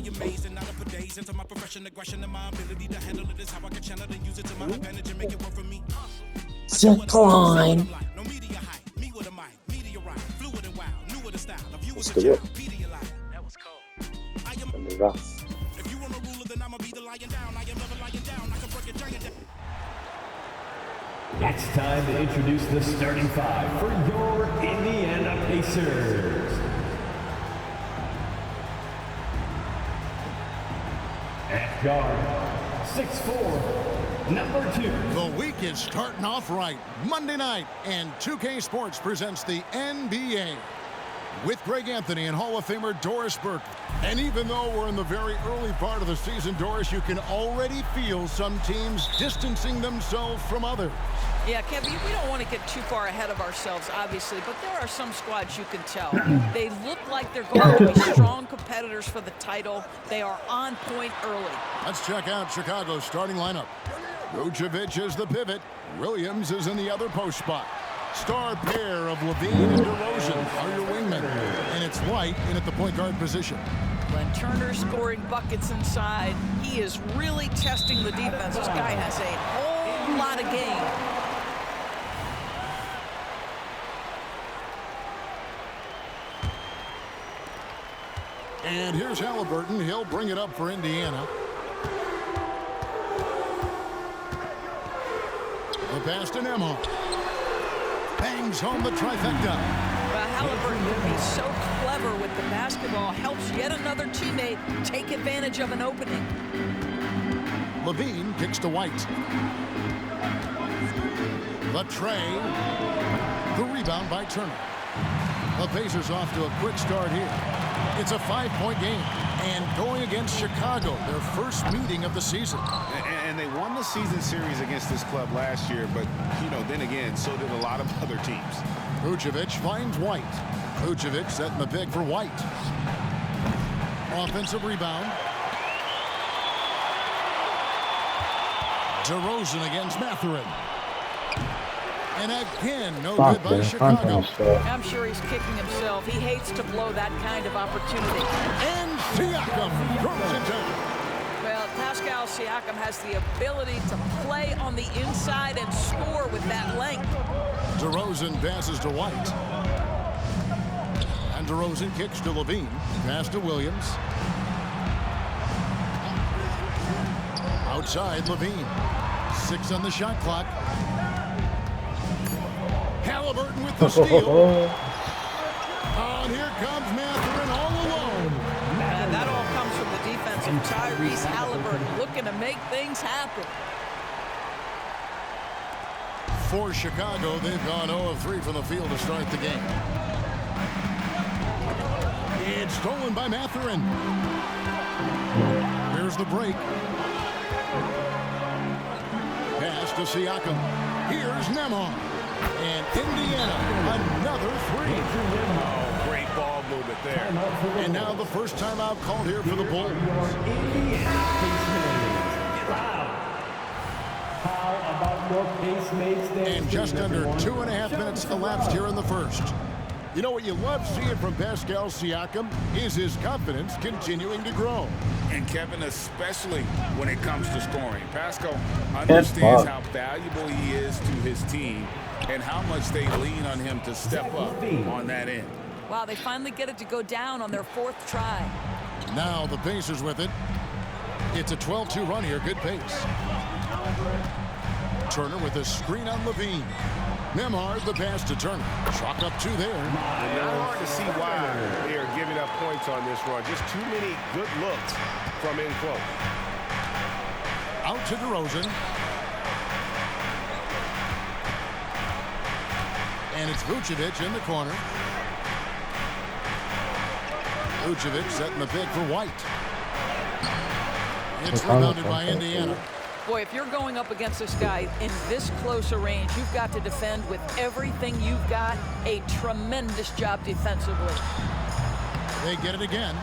constantly amazed and not up for days into my profession, aggression, and my ability to handle it is how I can channel and use it to my advantage and make it work for me. Zipline. No media hype, me with a mic, meteorite, fluid and wild, new with a style, of you Let's as a do it. child, Pedialyte. That was cold. I am And the rough. if you want a ruler, then I'ma be the lion down. I am never lying down. I can break a giant down. It's time to introduce the starting five for your Indiana Pacers. At guard, 6'4", number 2. The week is starting off right. Monday night, and 2K Sports presents the NBA with Greg Anthony and Hall of Famer Doris Burke. And even though we're in the very early part of the season, Doris, you can already feel some teams distancing themselves from others. Yeah, Kevin, we don't want to get too far ahead of ourselves, obviously, but there are some squads you can tell. They look like they're going to be strong competitors for the title. They are on point early. Let's check out Chicago's starting lineup. Vucevic is the pivot. Williams is in the other post spot. Star pair of Levine and DeRozan are your wingmen. And it's White in at the point guard position. When Turner's scoring buckets inside, he is really testing the defense. This guy has a whole lot of game. And here's Halliburton. He'll bring it up for Indiana. The pass to Nemo. Bangs home the trifecta. Well, Halliburton can be so clever with the basketball. Helps yet another teammate take advantage of an opening. Levine kicks to White. The tray. The rebound by Turner. The Pacers off to a quick start here. It's a 5-point game, and going against Chicago, their first meeting of the season. And they won the season series against this club last year, but, you know, then again, so did a lot of other teams. Vucevic finds White. Vucevic setting the pick for White. Offensive rebound. DeRozan against Mathurin. And again, no good by Chicago. I'm sure he's kicking himself. He hates to blow that kind of opportunity. And Siakam throws it down. Well, Pascal Siakam has the ability to play on the inside and score with that length. DeRozan passes to White. And DeRozan kicks to Levine. Pass to Williams. Outside, Levine. 6 on the shot clock. Halliburton with the steal. And here comes Mathurin all alone. And that all comes from the defense of Tyrese Halliburton, looking to make things happen. For Chicago, they've gone 0 of 3 from the field to start the game. It's stolen by Mathurin. Here's the break. Pass to Siakam. Here's Nemo. And Indiana, another 3. Oh, great ball movement there. And now the first timeout called here for the Bulls. And just under 2.5 minutes elapsed here in the first. You know what you love seeing from Pascal Siakam is his confidence continuing to grow. And Kevin, especially when it comes to scoring. Pascal understands how valuable he is to his team and how much they lean on him to step up on that end. Wow, they finally get it to go down on their 4th try. Now the Pacers with it. It's a 12-2 run here. Good pace. Turner with a screen on Levine. Nembhard the pass to Turner. Chalk up 2 there. And not hard to see why they are giving up points on this run. Just too many good looks from in close. Out to DeRozan. And it's Vucevic in the corner. Vucevic setting the pick for White. It's rebounded by Indiana. Boy, if you're going up against this guy in this close a range, you've got to defend with everything you've got. A tremendous job defensively. They get it again.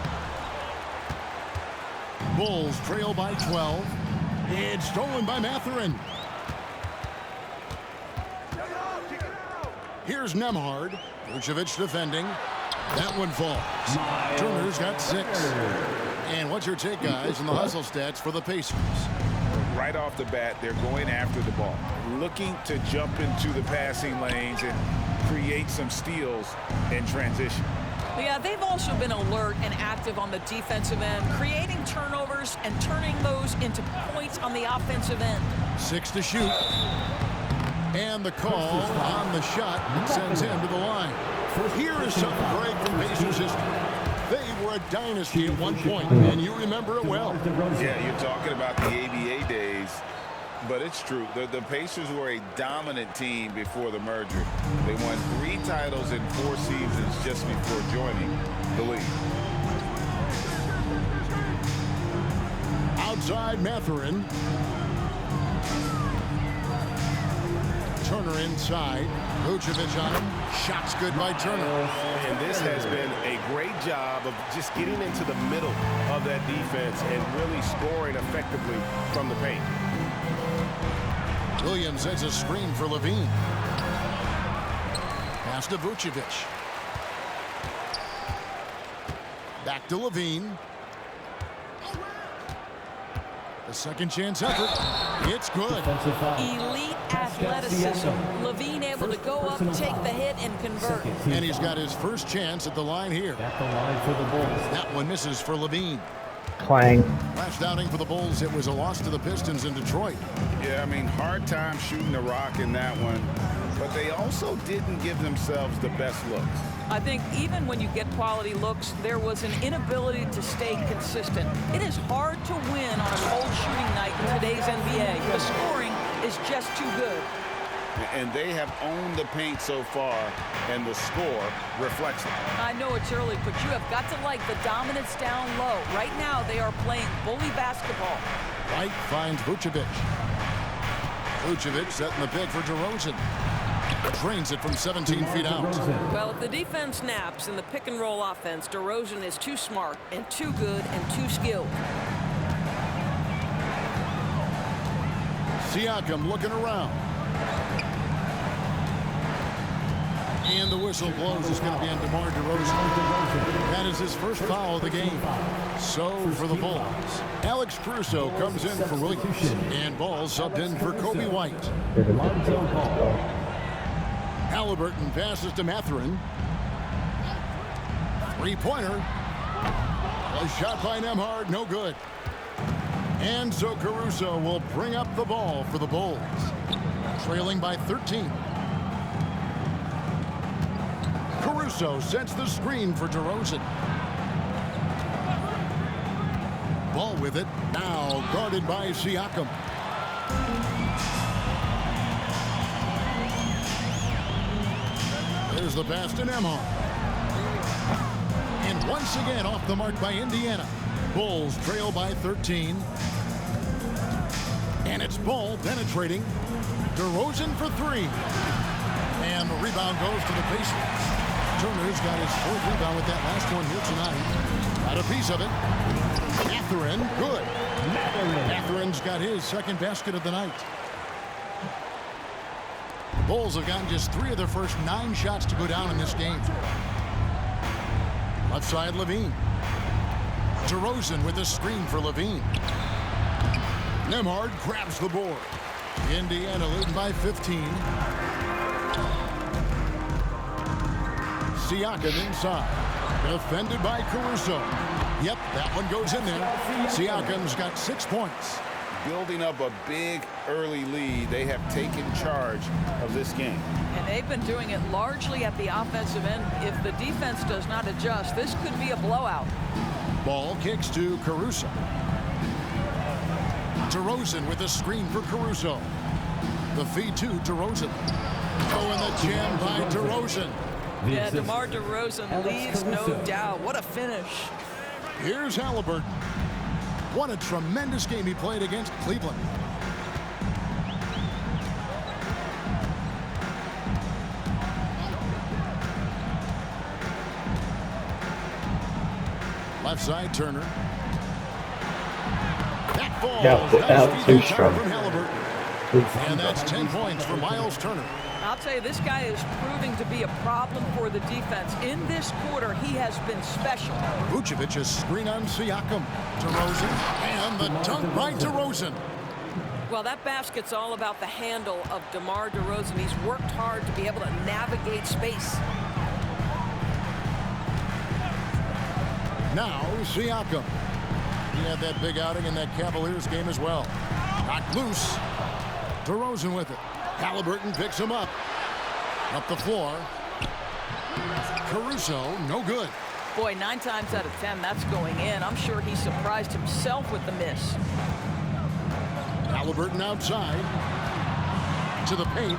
Bulls trail by 12. It's stolen by Mathurin. Here's Nembhard. Vucevic defending. That one falls. Turner's got 6. And what's your take, guys, on the hustle stats for the Pacers? Right off the bat, they're going after the ball, looking to jump into the passing lanes and create some steals in transition. Yeah, they've also been alert and active on the defensive end, creating turnovers and turning those into points on the offensive end. 6 to shoot. And the call on the shot sends him to the line. Here is something great from Pacers history. They were a dynasty at one point, and you remember it well. Yeah, you're talking about the ABA days, but it's true. The Pacers were a dominant team before the merger. They won 3 titles in 4 seasons just before joining the league. Outside Mathurin. Turner inside. Vucevic on him. Shots good by Turner. And this has been a great job of just getting into the middle of that defense and really scoring effectively from the paint. Williams sends a screen for Levine. Pass to Vucevic. Back to Levine. A second chance effort. It's good. Elite athleticism. Levine able to go up, take the hit, and convert. And he's got his first chance at the line here. At the line for the Bulls. That one misses for Levine. Clang. Last outing for the Bulls, it was a loss to the Pistons in Detroit. Yeah, I mean, hard time shooting the rock in that one, but they also didn't give themselves the best looks. I think even when you get quality looks, there was an inability to stay consistent. It is hard to win on a cold shooting night in today's NBA. The scoring is just too good. And they have owned the paint so far, and the score reflects it. I know it's early, but you have got to like the dominance down low. Right now, they are playing bully basketball. White finds Vucevic. Vucevic setting the pick for DeRozan. Drains it from 17 feet out. Well, if the defense naps in the pick-and-roll offense, DeRozan is too smart and too good and too skilled. Siakam looking around. And the whistle blows. It's going to be on DeMar DeRozan. That is his first foul of the game. So for the Bulls, Alex Caruso comes in for Williams. And Ball subbed in for Kobe White. Halliburton passes to Mathurin. Three-pointer. A shot by Nembhard, no good. And so Caruso will bring up the ball for the Bulls. Trailing by 13. Caruso sets the screen for DeRozan. Ball with it. Now guarded by Siakam. There's the pass to Nembhard. And once again off the mark by Indiana. Bulls trail by 13. And it's Ball penetrating. DeRozan for 3. And the rebound goes to the Pacers. Turner's got his 4th rebound with that last one here tonight. Got a piece of it. Mathurin, good. Mathurin's got his 2nd basket of the night. The Bulls have gotten just 3 of their first 9 shots to go down in this game. Left side, Levine. DeRozan with a screen for Levine. Nembhard grabs the board. Indiana leading by 15. Siakam inside. Defended by Caruso. Yep, that one goes in there. Siakam's got 6 points. Building up a big early lead, they have taken charge of this game. And they've been doing it largely at the offensive end. If the defense does not adjust, this could be a blowout. Ball kicks to Caruso. DeRozan with a screen for Caruso. The feed to DeRozan. Oh, and the jam by DeRozan. Yeah, DeMar DeRozan leaves no doubt. What a finish. Here's Halliburton. What a tremendous game he played against Cleveland. Left side, Turner. That falls. Yeah, out too strong. From Halliburton. And that's 10 points for Miles Turner. I'll tell you, this guy is proving to be a problem for the defense. In this quarter, he has been special. Vucevic's screen on Siakam. DeRozan, and the dunk by DeRozan. Well, that basket's all about the handle of DeMar DeRozan. He's worked hard to be able to navigate space. Now Siakam. He had that big outing in that Cavaliers game as well. Knocked loose. DeRozan with it. Halliburton picks him up. Up the floor. Caruso, no good. Boy, 9 times out of 10, that's going in. I'm sure he surprised himself with the miss. Halliburton outside. To the paint.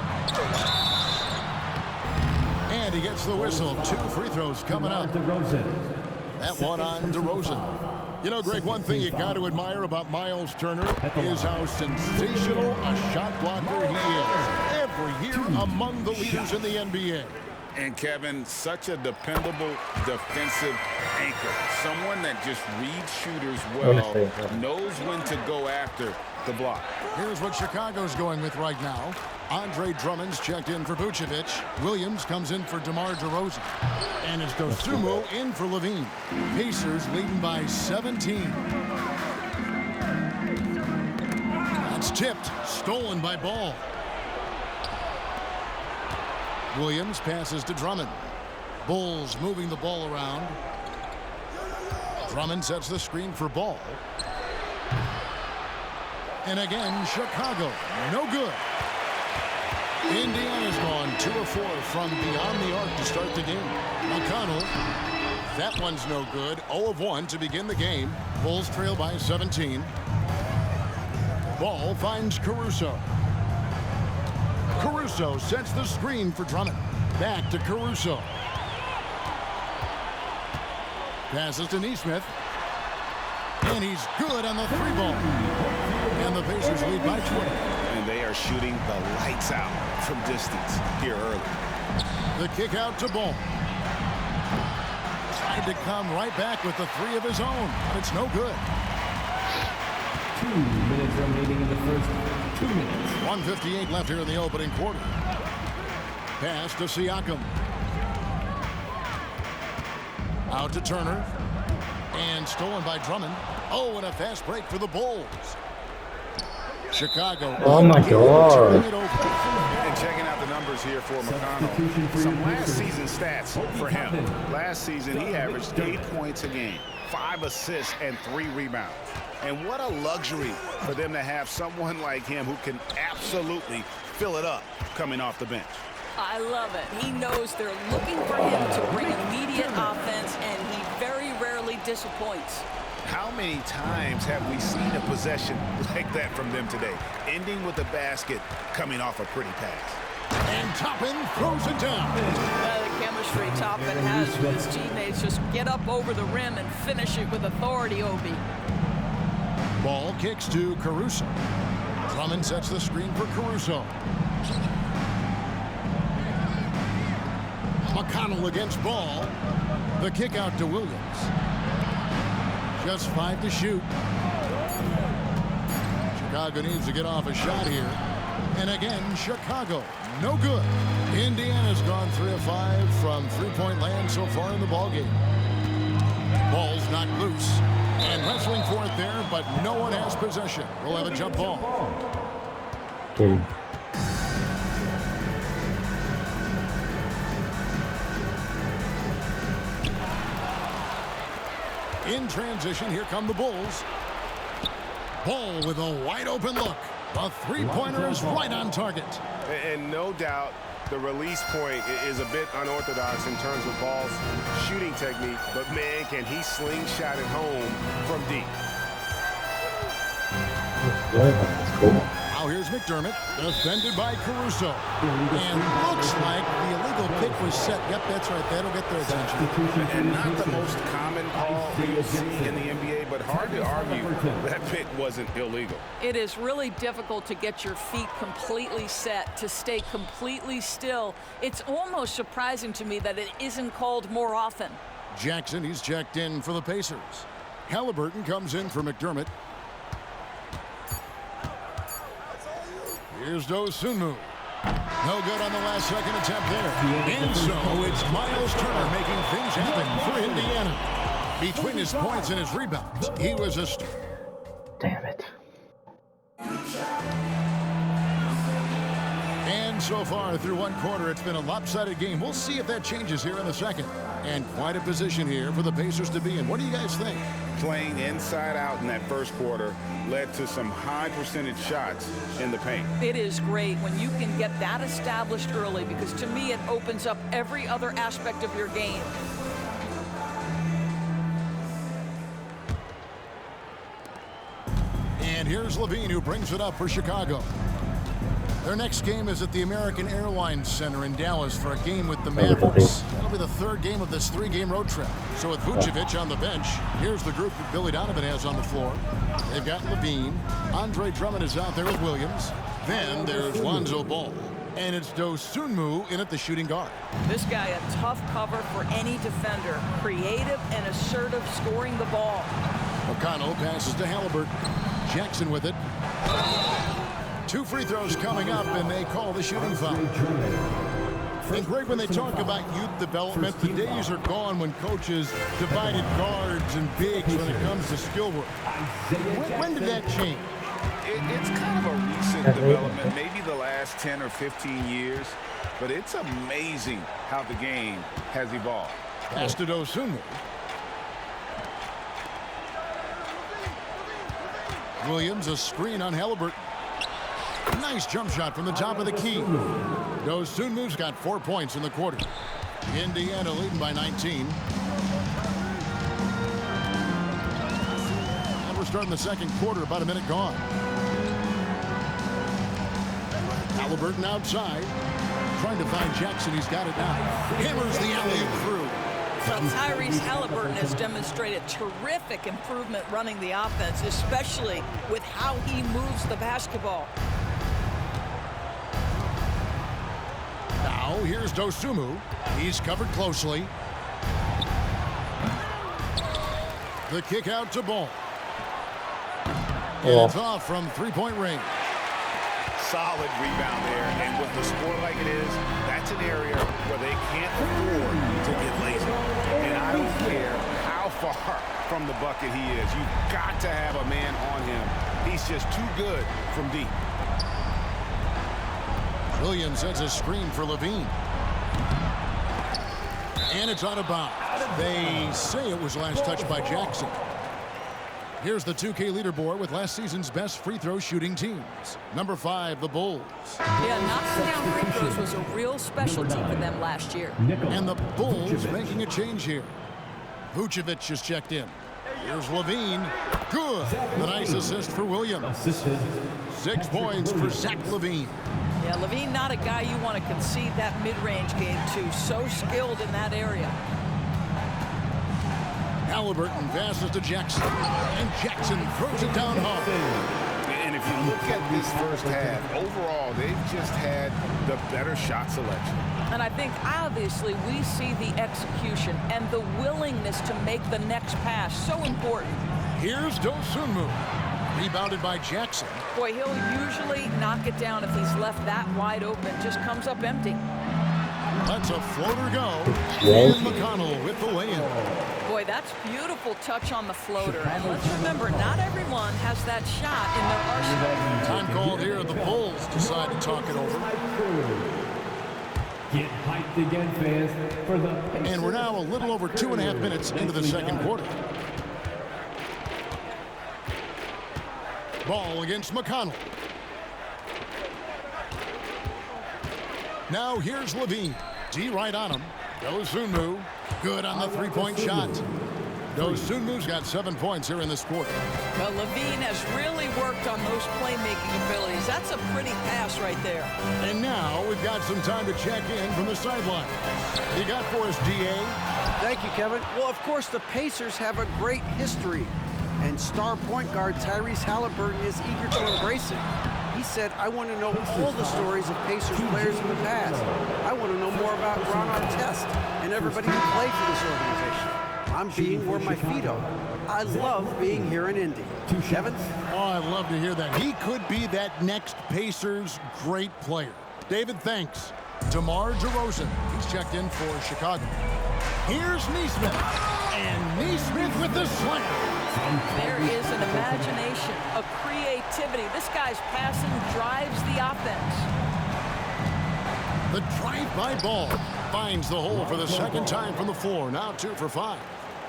And he gets the whistle. 2 free throws coming up. That one on DeRozan. You know, Greg, one thing you got to admire about Miles Turner is how sensational a shot blocker he is. Every year among the leaders in the NBA. And Kevin, such a dependable defensive anchor. Someone that just reads shooters well, knows when to go after the block. Here's what Chicago's going with right now. Andre Drummond's checked in for Vucevic. Williams comes in for DeMar DeRozan. And it's Dosunmu in for Levine. Pacers leading by 17. That's tipped. Stolen by Ball. Williams passes to Drummond. Bulls moving the ball around. Drummond sets the screen for Ball. And again, Chicago. No good. Indiana's gone 2 of 4 from beyond the arc to start the game. McConnell. That one's no good. 0 of 1 to begin the game. Bulls trail by 17. Ball finds Caruso. Caruso sets the screen for Drummond. Back to Caruso. Passes to Nesmith. And he's good on the 3-ball. And the Pacers lead by 20. And they are shooting the lights out from distance here early. The kick out to Ball. Tried to come right back with the 3 of his own, but it's no good. 2 minutes remaining in the first 2 minutes. 1:58 left here in the opening quarter. Pass to Siakam. Out to Turner. And stolen by Drummond. Oh, and a fast break for the Bulls. Chicago. Oh my God. And checking out the numbers here for McConnell. Some last season stats for him. Last season, he averaged 8 points a game, 5 assists, and 3 rebounds. And what a luxury for them to have someone like him who can absolutely fill it up coming off the bench. I love it. He knows they're looking for him to bring immediate offense, and he very rarely disappoints. How many times have we seen a possession like that from them today, ending with a basket coming off a pretty pass? And Toppin throws it down. The chemistry Toppin has with his teammates. Just get up over the rim and finish it with authority, Obi. Ball kicks to Caruso. Drummond sets the screen for Caruso. McConnell against Ball. The kick out to Williams. Just 5 to shoot. Chicago needs to get off a shot here. And again, Chicago, no good. Indiana's gone 3 of 5 from 3-point land so far in the ballgame. Ball's knocked loose. And wrestling for it there, but no one has possession. We'll have a jump ball. In transition, here come the Bulls. Ball with a wide open look. The 3-pointer is right on target. And no doubt the release point is a bit unorthodox in terms of Ball's shooting technique, but man, can he slingshot it home from deep. That's cool. Now here's McDermott, defended by Caruso. And looks like the illegal pick was set. Yep, that's right. That'll get their attention. And not the most common call you'll see in the NBA, but hard to argue that pick wasn't illegal. It is really difficult to get your feet completely set, to stay completely still. It's almost surprising to me that it isn't called more often. Jackson, he's checked in for the Pacers. Halliburton comes in for McDermott. Here's Dosunmu. No good on the last second attempt there. And so it's Miles Turner making things happen for Indiana. Between his points and his rebounds, he was a star. Damn it. And so far through one quarter, it's been a lopsided game. We'll see if that changes here in the second. And quite a position here for the Pacers to be in. What do you guys think? Playing inside out in that first quarter led to some high percentage shots in the paint. It is great when you can get that established early, because to me it opens up every other aspect of your game. And here's Levine, who brings it up for Chicago. Their next game is at the American Airlines Center in Dallas for a game with the Mavericks. That'll be the third game of this three-game road trip. So with Vucevic on the bench, here's the group that Billy Donovan has on the floor. They've got Levine. Andre Drummond is out there with Williams. Then there's Lonzo Ball. And it's Dosunmu in at the shooting guard. This guy a tough cover for any defender. Creative and assertive scoring the ball. McConnell passes to Halliburton. Jackson with it. 2 free throws coming up, and they call the shooting foul. And Greg, when they talk about youth development, the days are gone when coaches divided guards and bigs when it comes to skill work. When did that change? It's kind of a recent development, maybe the last 10 or 15 years, but it's amazing how the game has evolved. Pass to Dosunmu. Williams, a screen on Halliburton. Nice jump shot from the top of the key. Dosunmu's got 4 points in the quarter. Indiana leading by 19. And we're starting the second quarter, about a minute gone. Halliburton outside. Trying to find Jackson. He's got it now. Hammers the alley through. Well, Tyrese Halliburton has demonstrated terrific improvement running the offense, especially with how he moves the basketball. Now, here's Dosunmu. He's covered closely. The kick out to Ball. And it's off from three-point range. Solid rebound there, and with the score like it is, that's an area where they can't afford to get lazy. And I don't care how far from the bucket he is. You've got to have a man on him. He's just too good from deep. Williams sets a screen for Levine. And it's out of bounds. They say it was last touched by Jackson. Here's the 2K leaderboard with last season's best free throw shooting teams. Number 5, the Bulls. Yeah, knocking down free throws was a real specialty for them last year. And the Bulls making a change here. Vucevic has checked in. Here's Levine. Good. The nice assist for Williams. 6 points for Zach Levine. Yeah, Levine not a guy you want to concede that mid-range game to. So skilled in that area. Halliburton passes to Jackson. And Jackson throws it down hard. And if you look at this first half, overall, they've just had the better shot selection. And I think, obviously, we see the execution and the willingness to make the next pass so important. Here's Dosunmu. Rebounded by Jackson. Boy, he'll usually knock it down if he's left that wide open. Just comes up empty. Lets a floater go. And McConnell with the lay-in. Boy, that's beautiful touch on the floater. And let's remember, not everyone has that shot in their arsenal. Time called here. The Bulls decide to talk it over. Get hyped again, fans, for the Pacers. And we're now a little over 2.5 minutes into the second quarter. Ball against McConnell. Now here's Levine. D right on him. Dosunmu. Good on the three-point shot. Dosunmu's got 7 points here in this quarter. Well, Levine has really worked on those playmaking abilities. That's a pretty pass right there. And now we've got some time to check in from the sideline. You got for us, DA? Thank you, Kevin. Well, of course, the Pacers have a great history. And star point guard Tyrese Halliburton is eager to embrace it. He said, I want to know all the stories of Pacers players in the past. I want to know more about Ron Artest and everybody who played for this organization. I'm being where my feet are. I love being here in Indy. Kevin? Oh, I love to hear that. He could be that next Pacers great player. David thanks. DeMar DeRozan. He's checked in for Chicago. Here's Neesmith. And Neesmith with the slam. There is an imagination, a creativity. This guy's passing drives the offense. The drive-by ball finds the hole for the second time from the floor. Now 2 for 5.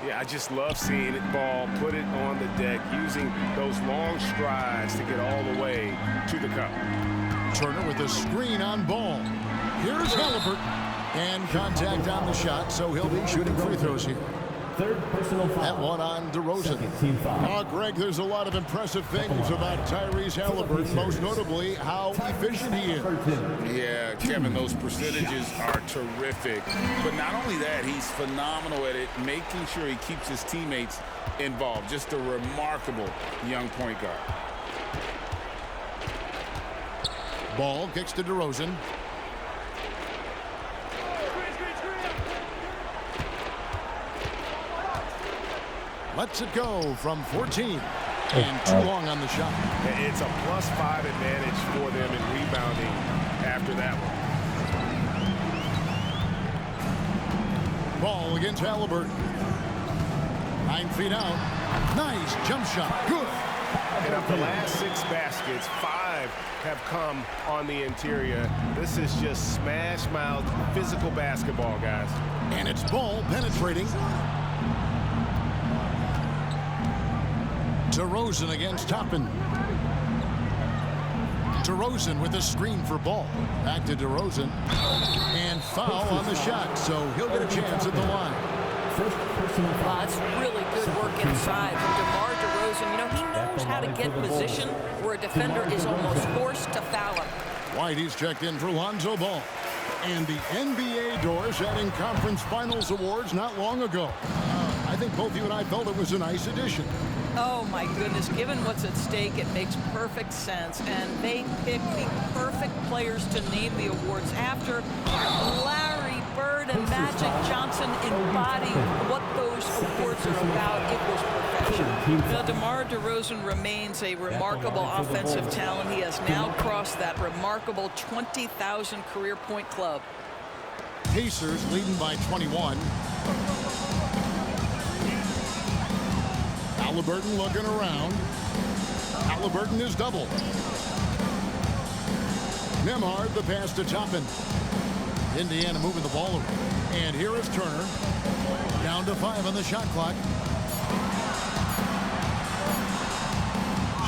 Yeah, I just love seeing it ball, put it on the deck, using those long strides to get all the way to the cup. Turner with a screen on ball. Here's Halliburton. And contact on the shot, so he'll be shooting free throws here. Third personal foul. That one on DeRozan. Second team foul. Greg, there's a lot of impressive things about Tyrese Halliburton, most notably how efficient he is. Yeah, Kevin, those percentages are terrific. But not only that, he's phenomenal at it, making sure he keeps his teammates involved. Just a remarkable young point guard. Ball kicks to DeRozan. Lets it go from 14. And too long on the shot. It's a +5 advantage for them in rebounding after that one. Ball against Halliburton. 9 feet out. Nice jump shot. Good. And of the last 6 baskets, 5 have come on the interior. This is just smash mouth physical basketball, guys. And it's ball penetrating. DeRozan against Toppin. DeRozan with a screen for ball. Back to DeRozan. And foul on the shot, so he'll get a chance at the line. That's really good work inside from DeMar DeRozan. You know, he knows how to get position where a defender is almost forced to foul him. Whitey's checked in for Lonzo Ball. And the NBA doors adding conference finals awards not long ago. I think both you and I felt it was a nice addition. Oh my goodness, given what's at stake, it makes perfect sense. And they picked the perfect players to name the awards after. Larry Bird and Magic Johnson embody what those awards are about. It was perfection. Now, DeMar DeRozan remains a remarkable offensive talent. He has now crossed that remarkable 20,000 career point club. Pacers leading by 21. Halliburton looking around. Halliburton is double. Nembhard the pass to Toppin. Indiana moving the ball around. And here is Turner. Down to 5 on the shot clock.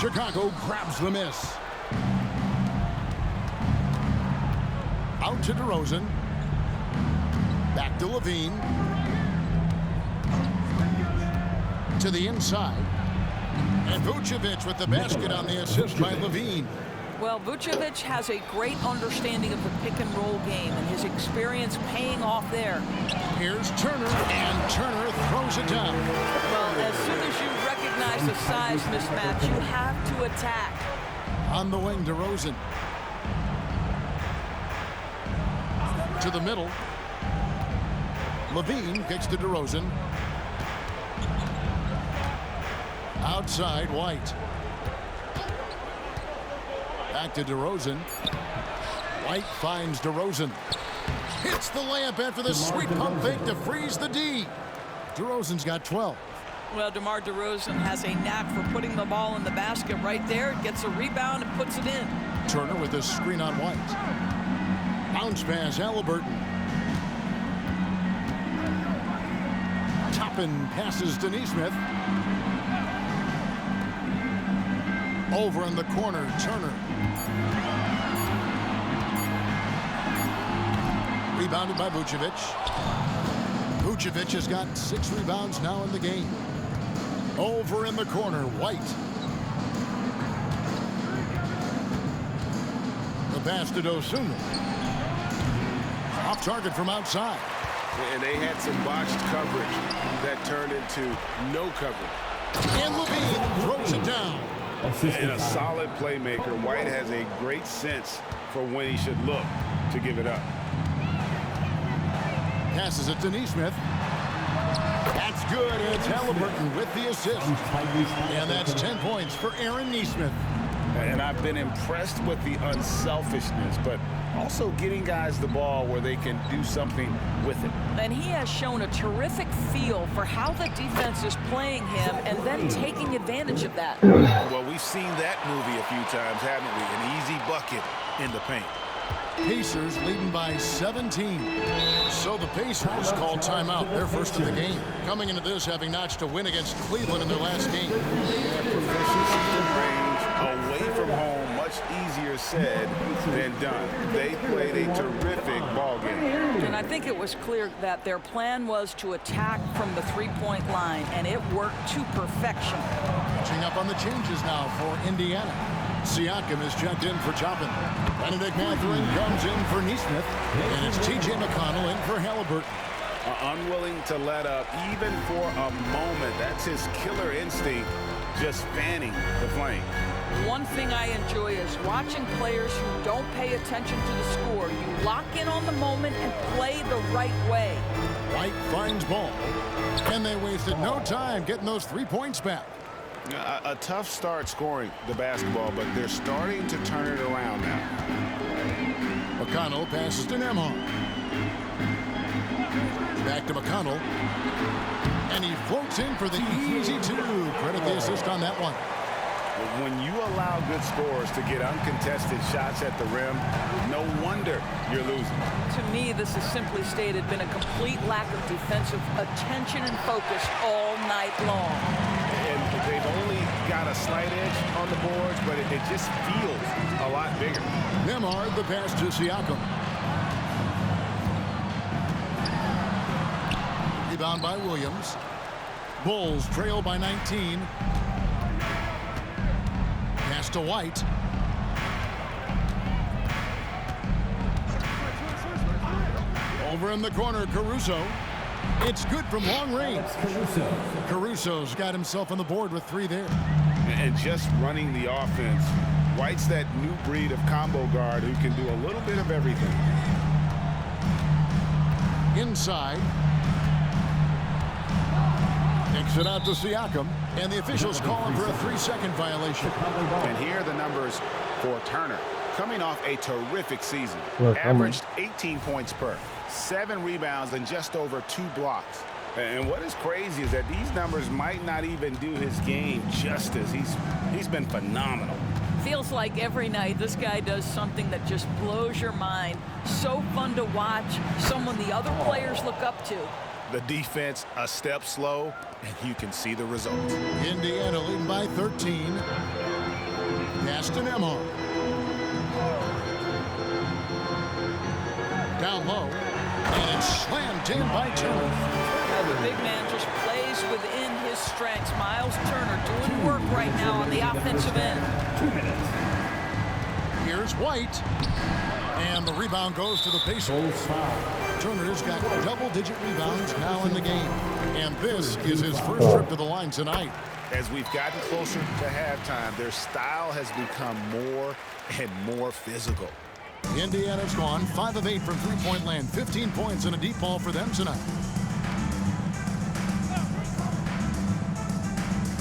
Chicago grabs the miss. Out to DeRozan. Back to Levine. To the inside. And Vucevic with the basket on the assist by Levine. Well, Vucevic has a great understanding of the pick-and-roll game, and his experience paying off there. Here's Turner, and Turner throws it down. Well, as soon as you recognize the size mismatch, you have to attack. On the wing, DeRozan. To the middle. Levine kicks to DeRozan. Outside, White. Back to DeRozan. White finds DeRozan. Hits the layup after the sweet pump fake to freeze the D. DeRozan's got 12. Well, DeMar DeRozan has a knack for putting the ball in the basket right there. Gets a rebound and puts it in. Turner with a screen on White. Bounce pass, Halliburton. Toppin passes to Neesmith. Over in the corner, Turner. Rebounded by Vucevic. Vucevic has got 6 rebounds now in the game. Over in the corner, White. The pass to Dosunmu. Off target from outside. And they had some botched coverage that turned into no coverage. And Levine throws it down. And a solid playmaker. White has a great sense for when he should look to give it up. Passes it to Neesmith. That's good, and it's Halliburton with the assist. And that's 10 points for Aaron Neesmith. And I've been impressed with the unselfishness, but also getting guys the ball where they can do something with it. And he has shown a terrific feel for how the defense is playing him and then taking advantage of that. Well, we've seen that movie a few times, haven't we? An easy bucket in the paint. Pacers leading by 17. So the Pacers called timeout, their first of the game. Coming into this, having notched a win against Cleveland in their last game. Their proficiency in range, away from home, much easier said than done. They played a terrific ball game. And I think it was clear that their plan was to attack from the three-point line, and it worked to perfection. Catching up on the changes now for Indiana. Siakam is checked in for Toppin. Benedict Mathurin comes in for Neesmith. And it's T.J. McConnell in for Halliburton. Unwilling to let up even for a moment. That's his killer instinct, just fanning the flame. One thing I enjoy is watching players who don't pay attention to the score. You lock in on the moment and play the right way. White finds ball. And they wasted no time getting those 3 points back. A tough start scoring the basketball, but they're starting to turn it around now. McConnell passes to Nembhard. Back to McConnell. And he floats in for the easy two. Credit the assist on that one. When you allow good scorers to get uncontested shots at the rim, no wonder you're losing. To me, this has simply stated been a complete lack of defensive attention and focus all night long. And they've only got a slight edge on the boards, but it just feels a lot bigger. Nembhard, the pass to Siakam. Rebound by Williams. Bulls trail by 19. Pass to White. Over in the corner, Caruso. It's good from long range. Caruso's got himself on the board with 3 there. And just running the offense, White's that new breed of combo guard who can do a little bit of everything. Inside. Takes it out to Siakam. And the officials call him for a 3-second violation. And here are the numbers for Turner. Coming off a terrific season. Look, Averaged 18 points per, 7 rebounds, and just over 2 blocks. And what is crazy is that these numbers might not even do his game justice. He's been phenomenal. Feels like every night this guy does something that just blows your mind. So fun to watch. Someone the other players look up to. The defense a step slow, and you can see the results. Indiana leading by 13. Pass to Nembhard. Down low. And it's slammed in by Turner. The big man just plays within his strengths. Miles Turner doing work right now on the offensive end. 2 minutes. Here's White. And the rebound goes to the Pacers. Turner's got double-digit rebounds now in the game. And this is his first trip to the line tonight. As we've gotten closer to halftime, their style has become more and more physical. Indiana's gone 5 of 8 from three-point land. 15 points and a deep ball for them tonight.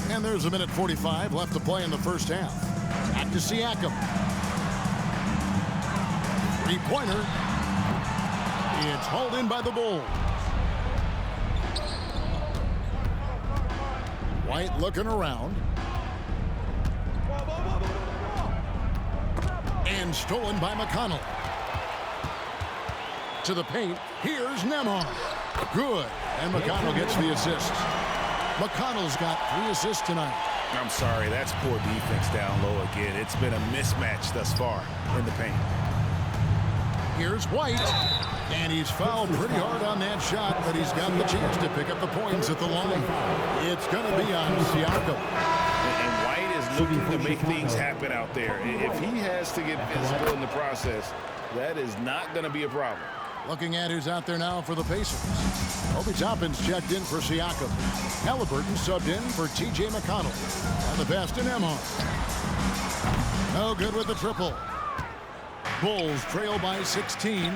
And there's 1:45 left to play in the first half. Back to Siakam. 3-pointer. It's hauled in by the Bulls. White looking around. And stolen by McConnell. To the paint. Here's Nembhard. Good. And McConnell gets the assist. McConnell's got 3 assists tonight. I'm sorry, that's poor defense down low again. It's been a mismatch thus far in the paint. Here's White. And he's fouled pretty hard on that shot, but he's got the chance to pick up the points at the line. It's going to be on Siakam. And White is looking to make things happen out there. If he has to get physical in the process, that is not going to be a problem. Looking at who's out there now for the Pacers. Obi Toppin's checked in for Siakam. Halliburton subbed in for T.J. McConnell. And the pass to Nembhard. No good with the triple. Bulls trail by 16.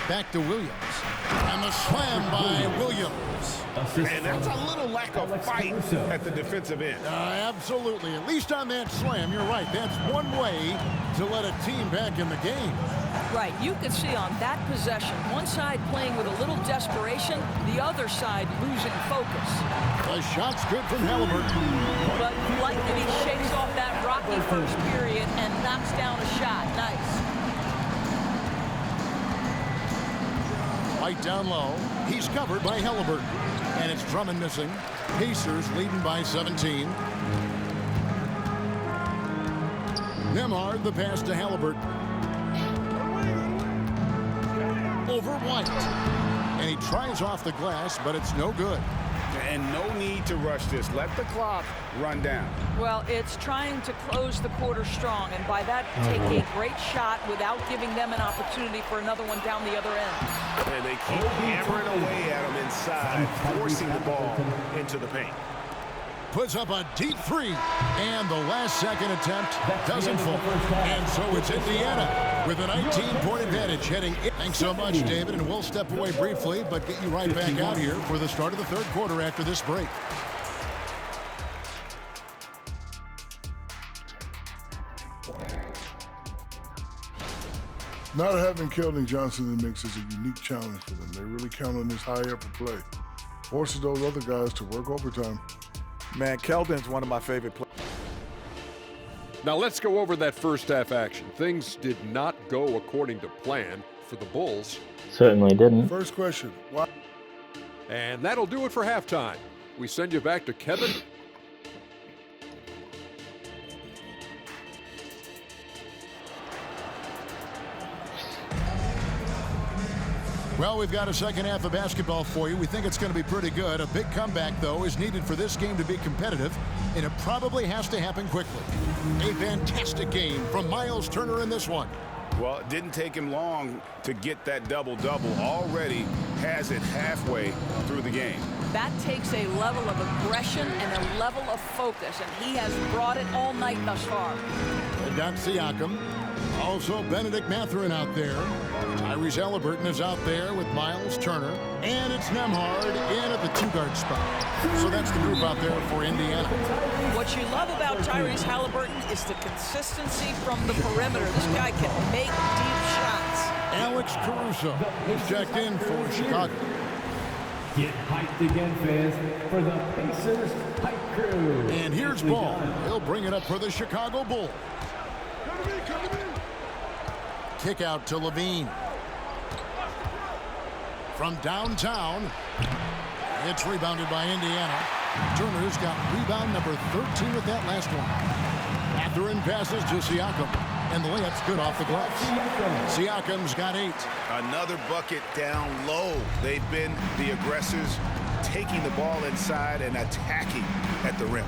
Back to Williams. And the slam by Williams. And that's a little lack of fight at the defensive end. Absolutely. At least on that slam, you're right. That's one way to let a team back in the game. Right, you could see on that possession, one side playing with a little desperation, the other side losing focus. The shot's good from Halliburton. But like that he shakes off that rocky first period and knocks down a shot. Nice. Right down low. He's covered by Halliburton. And it's Drummond missing. Pacers leading by 17. Nembhard, the pass to Halliburton. Over White. And he tries off the glass, but it's no good. And no need to rush this. Let the clock run down. Well, it's trying to close the quarter strong, and by that, take a great shot without giving them an opportunity for another one down the other end. And they keep hammering away at him inside, forcing the ball into the paint. Puts up a deep three, and the last second attempt doesn't fall. And so it's Indiana with a 19-point advantage heading in. Thanks so much, David, and we'll step away briefly, but get you right back out here for the start of the third quarter after this break. Not having Keldon Johnson in the mix is a unique challenge for them. They really count on this high effort play. Forces those other guys to work overtime. Man, Keldon's one of my favorite players. Now let's go over that first half action. Things did not go according to plan for the Bulls. Certainly didn't. First question, why? And that'll do it for halftime. We send you back to Kevin. Well, we've got a second half of basketball for you. We think it's going to be pretty good. A big comeback, though, is needed for this game to be competitive, and it probably has to happen quickly. A fantastic game from Miles Turner in this one. Well, it didn't take him long to get that double-double. Already has it halfway through the game. That takes a level of aggression and a level of focus, and he has brought it all night thus far. They've got Siakam. Also, Benedict Mathurin out there. Tyrese Halliburton is out there with Miles Turner. And it's Nembhard in at the two-guard spot. So that's the group out there for Indiana. What you love about Tyrese Halliburton is the consistency from the perimeter. This guy can make deep shots. Alex Caruso is checked in for Chicago. Get hyped again, fans, for the Pacers Hype Crew. And here's Ball. He'll bring it up for the Chicago Bulls. Kick out to Levine. From downtown, it's rebounded by Indiana. Turner's got rebound number 13 with that last one. Mathurin passes to Siakam, and the layup's good off the glass. Siakam's got 8. Another bucket down low. They've been the aggressors, taking the ball inside and attacking at the rim.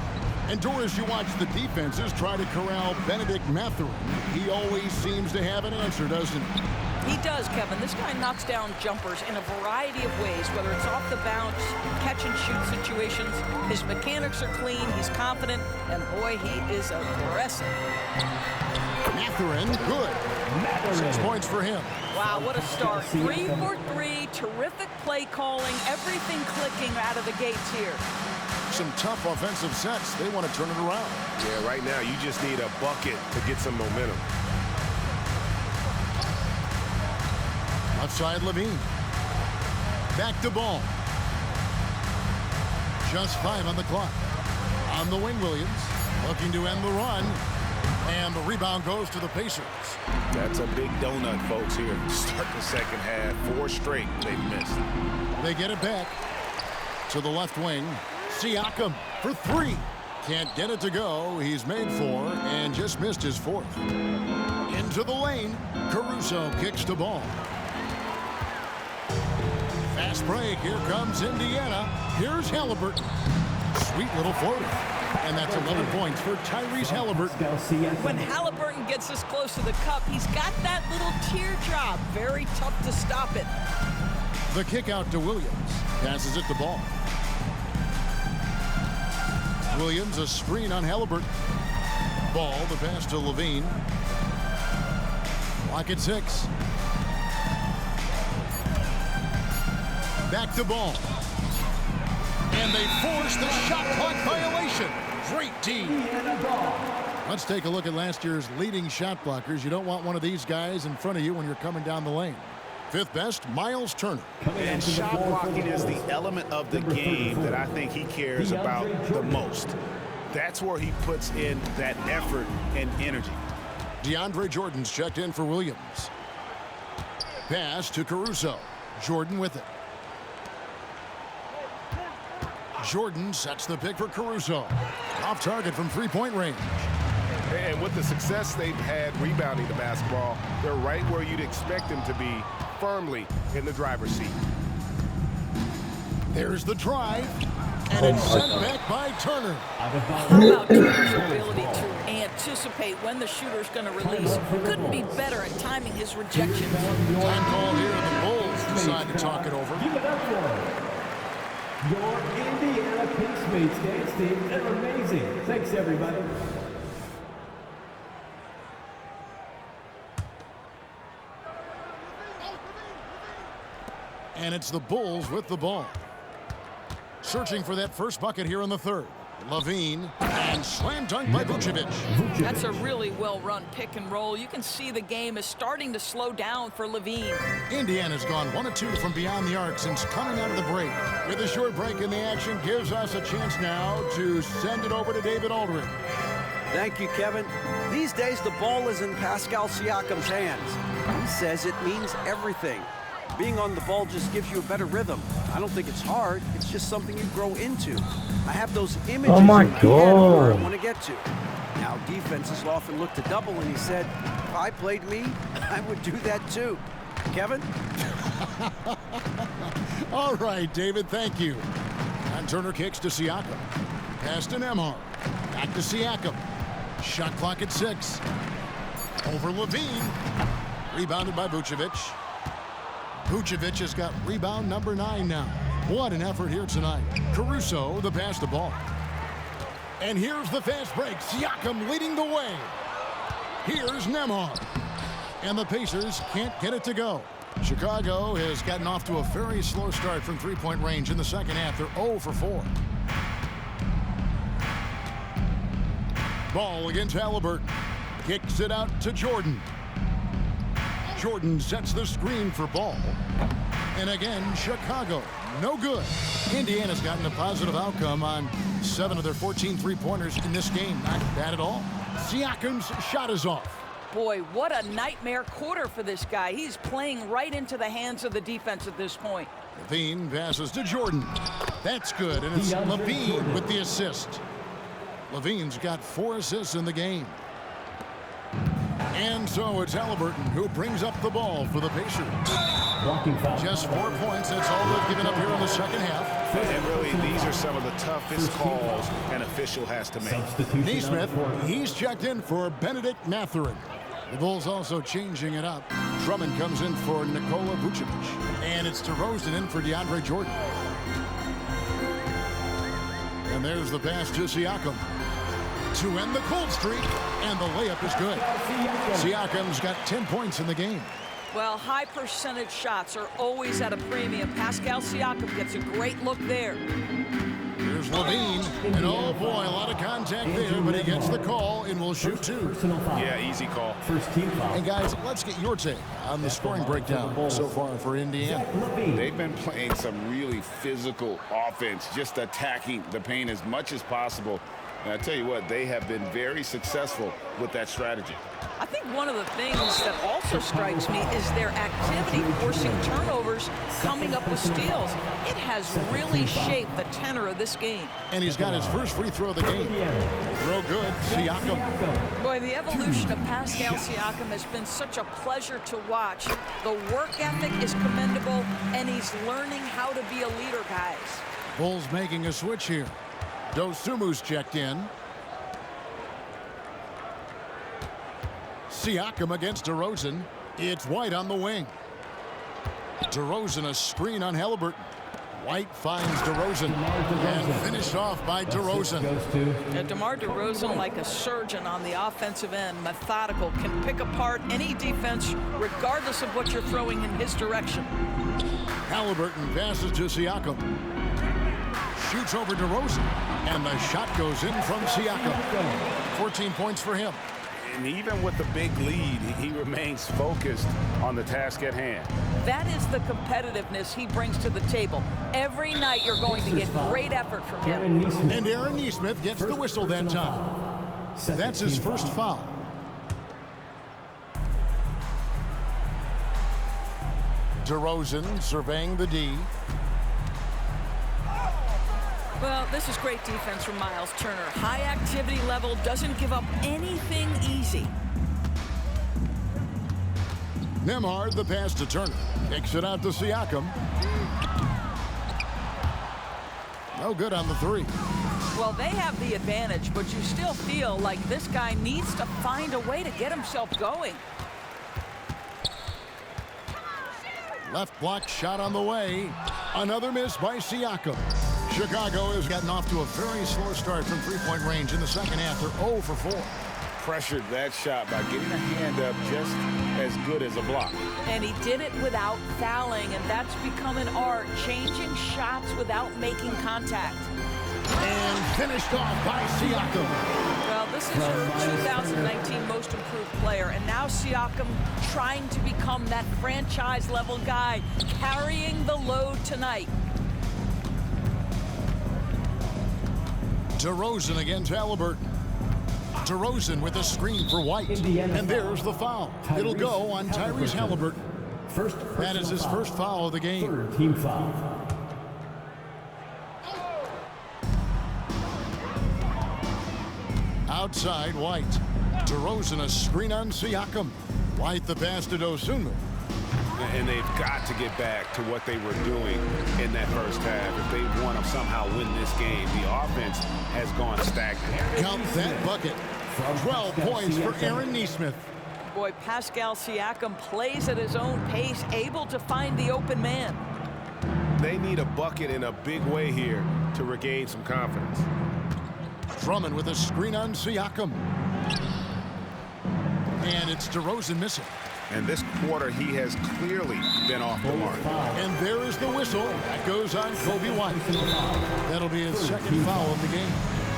And Doris, you watch the defenses try to corral Benedict Mathurin. He always seems to have an answer, doesn't he? He does, Kevin. This guy knocks down jumpers in a variety of ways, whether it's off the bounce, catch-and-shoot situations. His mechanics are clean, he's confident, and boy, he is aggressive. Mathurin, good. 6 points for him. Wow, what a start. 3 for 3, terrific play calling, everything clicking out of the gates here. Some tough offensive sets. They want to turn it around. Yeah, right now you just need a bucket to get some momentum. Left side, Levine. Back to Ball. Just 5 on the clock. On the wing, Williams. Looking to end the run. And the rebound goes to the Pacers. That's a big donut, folks, here. Start the second half. 4 straight they've missed. They get it back to the left wing. Siakam for 3. Can't get it to go. He's made 4 and just missed his 4th. Into the lane. Caruso kicks the ball. Fast break. Here comes Indiana. Here's Halliburton. Sweet little floater. And that's 11 points for Tyrese Halliburton. When Halliburton gets this close to the cup, he's got that little teardrop. Very tough to stop it. The kick out to Williams. Passes it to Ball. Williams, a screen on Halliburton. Ball, the pass to Levine. Clock at 6. back to ball. And they force the shot clock violation. Great D. Let's take a look at last year's leading shot blockers. You don't want one of these guys in front of you when you're coming down the lane. Fifth best, Miles Turner. And shot blocking is the element of the game that I think he cares about the most. That's where he puts in that effort and energy. DeAndre Jordan's checked in for Williams. Pass to Caruso. Jordan with it. Jordan sets the pick for Caruso. Off target from three-point range. And with the success they've had rebounding the basketball, they're right where you'd expect them to be, firmly in the driver's seat. There's the drive, and it's sent back by Turner. How about Turner's ability to anticipate when the shooter's going to release? Couldn't be better at timing his rejections. Time call here, the Bulls decide to talk it over. Give it up for your Indiana Pacemates dance team. They're amazing. Thanks, everybody. And it's the Bulls with the ball. Searching for that first bucket here in the third. Levine, and slam dunk by Vucevic. That's a really well-run pick and roll. You can see the game is starting to slow down for Levine. Indiana's gone 1 of 2 from beyond the arc since coming out of the break. With a short break in the action, gives us a chance now to send it over to David Aldridge. Thank you, Kevin. These days, the ball is in Pascal Siakam's hands. He says it means everything. Being on the ball just gives you a better rhythm. I don't think it's hard. It's just something you grow into. I have those images in my head where I want to get to. Now, defenses often look to double, and he said, if I played me, I would do that too. Kevin? All right, David, thank you. And Turner kicks to Siakam. Pass to Nembhard. Back to Siakam. Shot clock at 6. Over Levine. Rebounded by Vucevic. Vucevic has got rebound number 9 now. What an effort here tonight. Caruso, the pass to ball. And here's the fast break. Siakam leading the way. Here's Nembhard. And the Pacers can't get it to go. Chicago has gotten off to a very slow start from three-point range in the second half. They're 0 for 4. Ball against Halliburton. Kicks it out to Jordan. Jordan sets the screen for Ball. And again, Chicago, no good. Indiana's gotten a positive outcome on 7 of their 14 three-pointers in this game. Not bad at all. Siakam's shot is off. Boy, what a nightmare quarter for this guy. He's playing right into the hands of the defense at this point. Levine passes to Jordan. That's good, and it's Levine with the assist. Levine's got 4 assists in the game. And so it's Halliburton who brings up the ball for the Pacers. Just 4 points. That's all they've given up here in the second half. And really, these are some of the toughest calls an official has to make. Nesmith, he's checked in for Benedict Mathurin. The Bulls also changing it up. Drummond comes in for Nikola Vucevic. And it's DeRozan in for DeAndre Jordan. And there's the pass to Siakam to end the cold streak, and the layup is good. Siakam's got 10 points in the game. Well, high percentage shots are always at a premium. Pascal Siakam gets a great look there. Here's Levine, and oh boy, a lot of contact there, but he gets the call and will shoot 2. Yeah, easy call. First team foul. And guys, let's get your take on the scoring breakdown so far for Indiana. They've been playing some really physical offense, just attacking the paint as much as possible. And I tell you what, they have been very successful with that strategy. I think one of the things that also strikes me is their activity forcing turnovers, coming up with steals. It has really shaped the tenor of this game. And he's got his first free throw of the game. Real good, Siakam. Boy, the evolution of Pascal Siakam has been such a pleasure to watch. The work ethic is commendable, and he's learning how to be a leader, guys. Bulls making a switch here. Dosumu's checked in. Siakam against DeRozan. It's White on the wing. DeRozan a screen on Halliburton. White finds DeRozan and finished off by DeRozan. DeMar DeRozan, like a surgeon on the offensive end, methodical, can pick apart any defense regardless of what you're throwing in his direction. Halliburton passes to Siakam. Shoots over DeRozan, and the shot goes in from Siakam. 14 points for him. And even with the big lead, he remains focused on the task at hand. That is the competitiveness he brings to the table. Every night you're going to get great effort from him. And Aaron Nesmith gets the whistle that time. That's his first foul. DeRozan surveying the D. Well, this is great defense from Miles Turner. High activity level, doesn't give up anything easy. Nembhard, the pass to Turner. Kicks it out to Siakam. No good on the three. Well, they have the advantage, but you still feel like this guy needs to find a way to get himself going. Left block shot on the way. Another miss by Siakam. Chicago has gotten off to a very slow start from three-point range in the second half. They're 0 for 4. Pressured that shot by getting a hand up just as good as a block. And he did it without fouling, and that's become an art, changing shots without making contact. And finished off by Siakam. Well, this is your 2019 most improved player, and now Siakam trying to become that franchise-level guy, carrying the load tonight. DeRozan against Halliburton. DeRozan with a screen for White. And there's the foul. It'll go on Tyrese Halliburton. That is his first foul of the game. Third team foul. Outside White. DeRozan a screen on Siakam. White the pass to Dosunmu. And they've got to get back to what they were doing in that first half. If they want to somehow win this game, the offense has gone stagnant. Count that bucket. 12 points for Aaron Nesmith. Boy, Pascal Siakam plays at his own pace, able to find the open man. They need a bucket in a big way here to regain some confidence. Drummond with a screen on Siakam. And it's DeRozan missing. And this quarter, he has clearly been off the mark. And there is the whistle. That goes on Kobe White. That'll be his second foul of the game.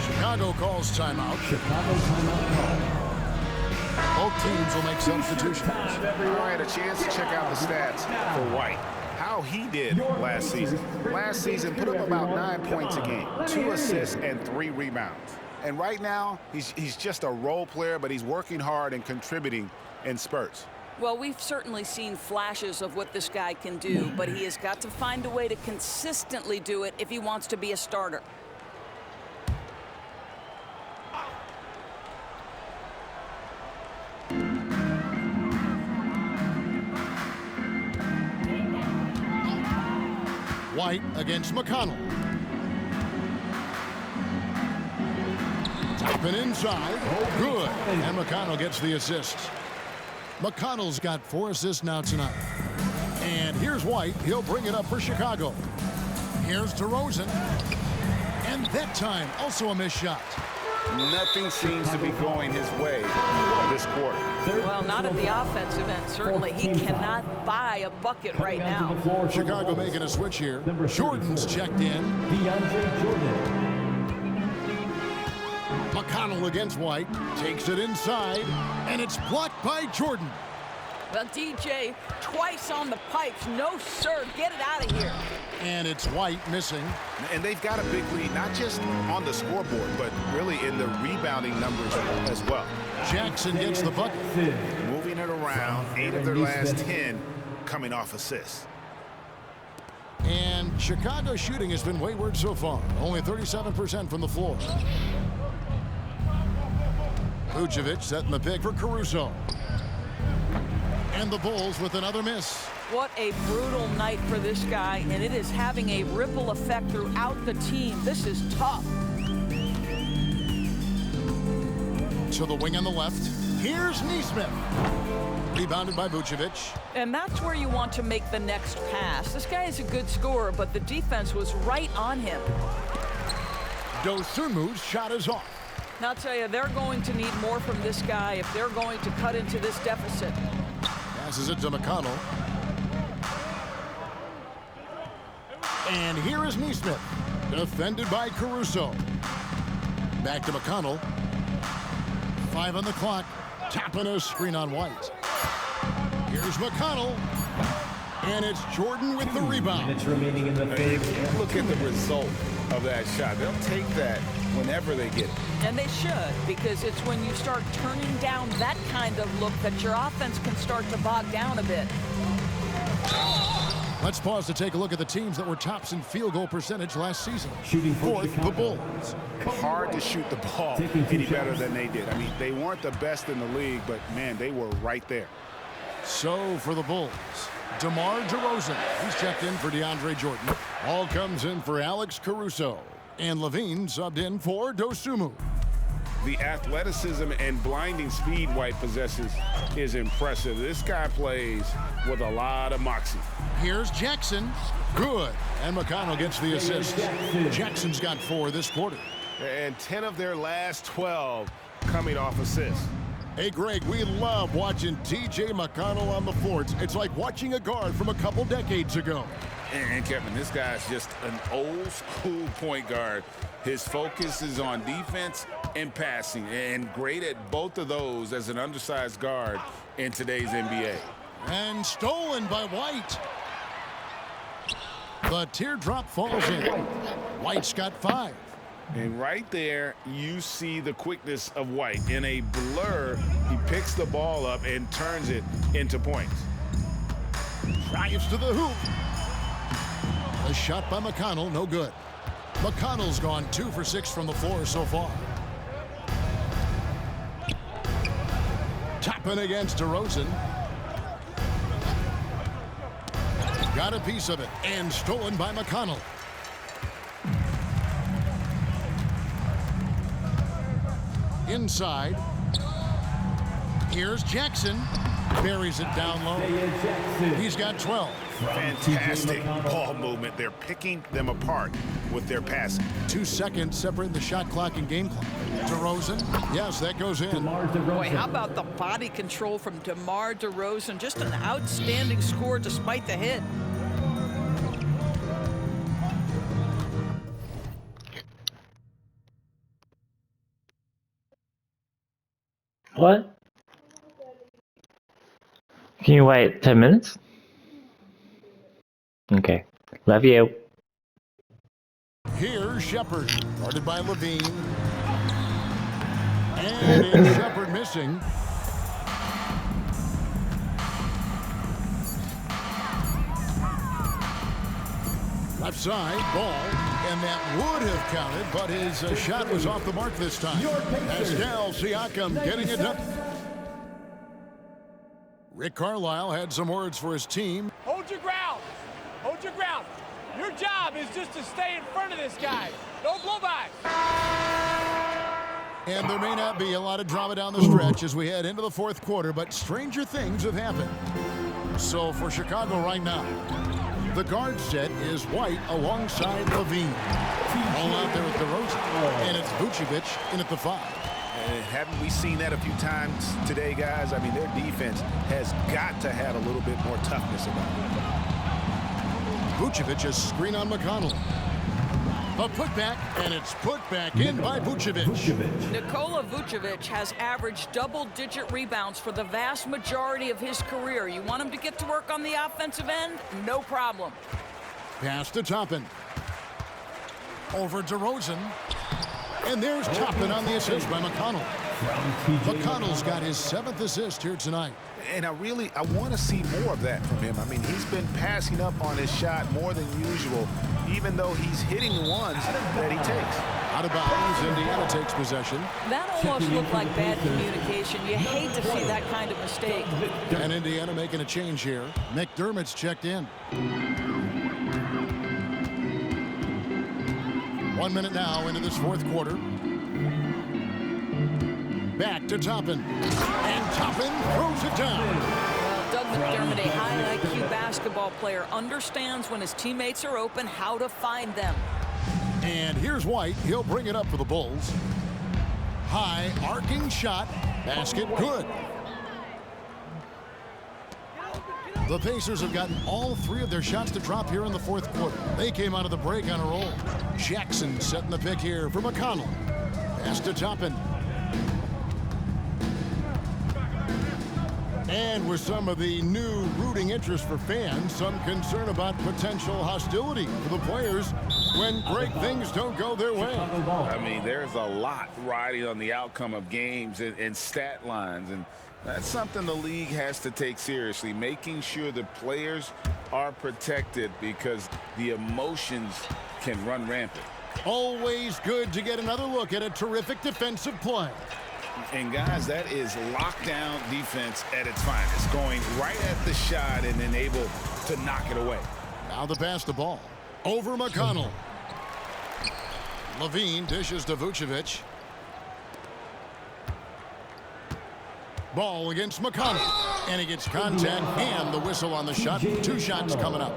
Chicago calls timeout. Chicago timeout call. Both teams will make substitutions. All right, a chance to check out the stats for White. How he did last season. Last season, put up about 9 points a game, 2 assists and 3 rebounds. And right now, he's just a role player, but he's working hard and contributing in spurts. Well, we've certainly seen flashes of what this guy can do, but he has got to find a way to consistently do it if he wants to be a starter. White against McConnell. Open inside. Good. And McConnell gets the assist. McConnell's got 4 assists now tonight. And here's White. He'll bring it up for Chicago. Here's DeRozan. And that time, also a missed shot. Nothing seems to be going his way this quarter. Well, not at the offensive end, certainly. He cannot buy a bucket right now. Chicago making a switch here. Jordan's checked in. DeAndre Jordan. McConnell against White. Takes it inside. And it's blocked by Jordan. Well, DJ, twice on the pipes. No, sir. Get it out of here. And it's White missing. And they've got a big lead, not just on the scoreboard, but really in the rebounding numbers as well. Jackson gets the bucket. Moving it around, 8 of their last 10 coming off assists. And Chicago's shooting has been wayward so far. Only 37% from the floor. Vucevic setting the pick for Caruso. And the Bulls with another miss. What a brutal night for this guy, and it is having a ripple effect throughout the team. This is tough. To the wing on the left. Here's Neesmith. Rebounded by Vucevic. And that's where you want to make the next pass. This guy is a good scorer, but the defense was right on him. Dosunmu's shot is off. Now, I'll tell you, they're going to need more from this guy if they're going to cut into this deficit. Passes it to McConnell. And here is Neesmith. Defended by Caruso. Back to McConnell. 5 on the clock. Tapping a screen on White. Here's McConnell. And it's Jordan with the rebound. Minutes remaining in the fifth. Look at the result of that shot. They'll take that whenever they get it. And they should, because it's when you start turning down that kind of look that your offense can start to bog down a bit. Let's pause to take a look at the teams that were tops in field goal percentage last season. Shooting for Fourth, the Bulls. Hard to shoot the ball any better than they did. I mean, they weren't the best in the league, but, man, they were right there. So for the Bulls, DeMar DeRozan. He's checked in for DeAndre Jordan. All comes in for Alex Caruso. And Levine subbed in for Dosunmu. The athleticism and blinding speed White possesses is impressive. This guy plays with a lot of moxie. Here's Jackson. Good. And McConnell gets the assist. Jackson's got 4 this quarter. And 10 of their last 12 coming off assists. Hey, Greg, we love watching T.J. McConnell on the floor. It's like watching a guard from a couple decades ago. And Kevin, this guy's just an old school point guard. His focus is on defense and passing, and great at both of those as an undersized guard in today's NBA. And stolen by White. The teardrop falls in. White's got 5. And right there, you see the quickness of White. In a blur, he picks the ball up and turns it into points. Drives to the hoop. A shot by McConnell, no good. McConnell's gone 2 for 6 from the floor so far. Tapping against DeRozan. Got a piece of it, and stolen by McConnell. Inside. Here's Jackson. Buries it down low. He's got 12. Fantastic ball movement. They're picking them apart with their passing. 2 seconds separating the shot clock and game clock. DeRozan. Yes, that goes in. Boy, how about the body control from DeMar DeRozan? Just an outstanding score despite the hit. What? Can you wait 10 minutes? Okay. Love you. Here's Shepard. Guarded by Levine. And it's Shepard missing. Left side, ball. And that would have counted, but his shot was off the mark this time. Pascal Siakam getting it done. Rick Carlisle had some words for his team. Hold your ground. Hold your ground. Your job is just to stay in front of this guy. Don't blow by. And there may not be a lot of drama down the stretch as we head into the fourth quarter, but stranger things have happened. So for Chicago right now, the guard set is White alongside Levine. All out there with DeRozan. And it's Vucevic in at the 5. And haven't we seen that a few times today, guys? I mean, their defense has got to have a little bit more toughness about it. Vucevic is screen on McConnell. A putback, and it's put back in by Vucevic. Nikola Vucevic has averaged double-digit rebounds for the vast majority of his career. You want him to get to work on the offensive end? No problem. Pass to Toppin. Over DeRozan. And there's Toppin on the assist by McConnell. McConnell's got his 7th assist here tonight. And I want to see more of that from him. I mean, he's been passing up on his shot more than usual, even though he's hitting the ones that he takes. Out of bounds, Indiana takes possession. That almost looked like bad communication. You hate to see that kind of mistake. And Indiana making a change here. McDermott's checked in. 1 minute now into this fourth quarter. Back to Toppin. And Toppin throws it down. Well, Doug McDermott, a high IQ basketball player, understands when his teammates are open how to find them. And here's White. He'll bring it up for the Bulls. High arcing shot. Basket good. The Pacers have gotten all 3 of their shots to drop here in the 4th quarter. They came out of the break on a roll. Jackson setting the pick here for McConnell. Pass to Toppin. And with some of the new rooting interest for fans, some concern about potential hostility for the players when great things don't go their way. I mean, there's a lot riding on the outcome of games and stat lines, and that's something the league has to take seriously, making sure the players are protected because the emotions can run rampant. Always good to get another look at a terrific defensive play. And guys, that is lockdown defense at its finest, going right at the shot and then able to knock it away. Now to pass the ball over McConnell. Levine dishes to Vucevic. Ball against McConnell, and he gets contact and the whistle on the shot. 2 shots coming up.